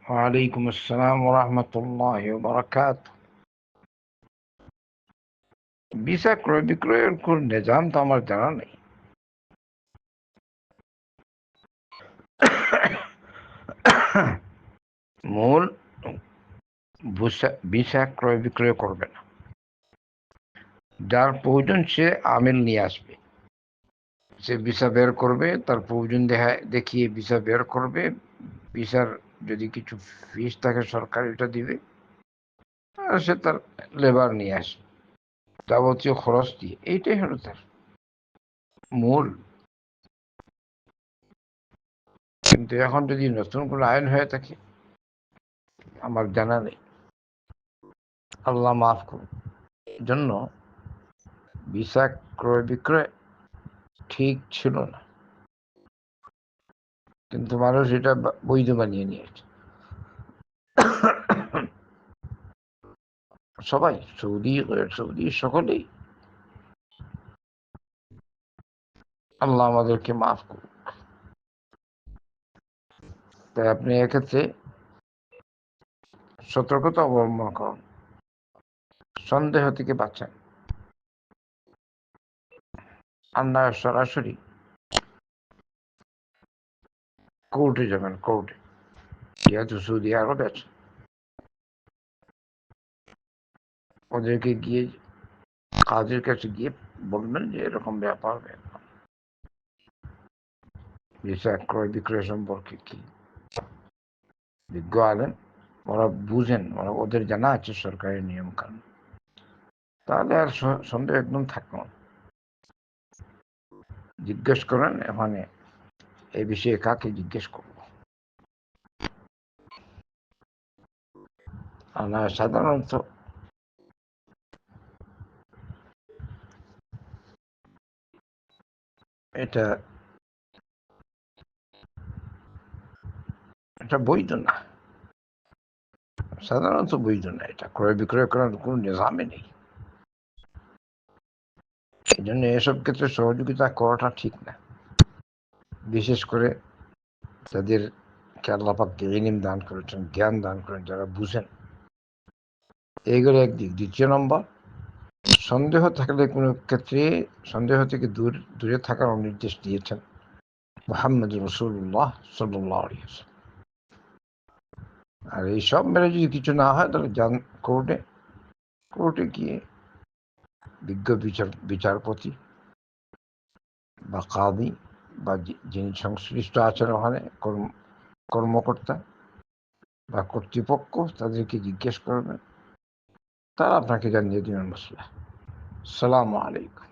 ওয়ালাইকুম আসসালাম ওয়া রাহমাতুল্লাহি ওয়া বারাকাতুহু। ভিসা ক্রয় বিক্রয়ের কোন নিজাম তো আমার জানা নেই। মূল ভিসা ক্রয় বিক্রয় করবে না, যার প্রয়োজন সে আমিল নিয়ে আসবে। সে ভিসা বের করবে, তার প্রয়োজন দেখিয়ে ভিসা বের করবে। ভিসার যদি কিছু ফিস থাকে সরকার এটা দিবে, আর সে তার লেবার নিয়ে আসবে, যাবতীয় খরচ দিয়ে। এইটাই হলো তার মূল। কিন্তু এখন যদি নতুন কোনো আইন হয়ে থাকে আমার জানা নেই, আল্লাহ মাফ করুন। জন্য ভিসা ক্রয় বিক্রয় ঠিক ছিল না, কিন্তু মানুষ এটা বৈধ বানিয়ে নিয়েছে। সবাই, সৌদি সকলেই। আল্লাহ আমাদেরকে মাফ করুন। তাই আপনি এক্ষেত্রে সতর্কতা অবলম্বন করুন, সন্দেহ থেকে বাঁচান। আর না সরাসরি কোর্টে যাবেন। কোর্টে যেহেতু সৌদি আরব আছে, ওদেরকে গিয়ে কাজের কাছে গিয়ে বলবেন যে এরকম ব্যাপার, ভিসা ক্রয় বিক্রয় সম্পর্কে কি বিজ্ঞ আলেন, ওরা বুঝেন, ওদের জানা আছে সরকারের নিয়ম কানুন। তাহলে আর সন্দেহ একদম থাকলো না। জিজ্ঞেস করেন, এখানে এই বিষয়ে কাকে জিজ্ঞেস করবো। আর না সাধারণত এটা এটা বৈধ না, সাধারণত বৈধ না। এটা ক্রয় বিক্রয় করার কোনো নিজামে নেই। এই জন্য এসব ক্ষেত্রে সহযোগিতা করাটা ঠিক না। বিশেষ করে যাদেরকে আল্লাহ পাক ইলম দান করেছেন, জ্ঞান দান করেন, যারা বুঝেন। এইগুলো একদিক। দ্বিতীয় নম্বর, সন্দেহ থাকলে কোনো ক্ষেত্রে সন্দেহ থেকে দূরে থাকার নির্দেশ দিয়েছেন মুহাম্মদ রাসূলুল্লাহ সাল্লাল্লাহু আলাইহি ওয়াসাল্লাম। আর এই সব মেরে যদি কিছু না হয়, তাহলে যান কোর্টে। কোর্টে গিয়ে বিজ্ঞ বিচারপতি বা কাদি বা যিনি সংশ্লিষ্ট আছেন ওখানে কর্মকর্তা বা কর্তৃপক্ষ, তাদেরকে জিজ্ঞেস করবেন, তারা আপনাকে জানিয়ে দেবেন মসলা। আসসালামু আলাইকুম।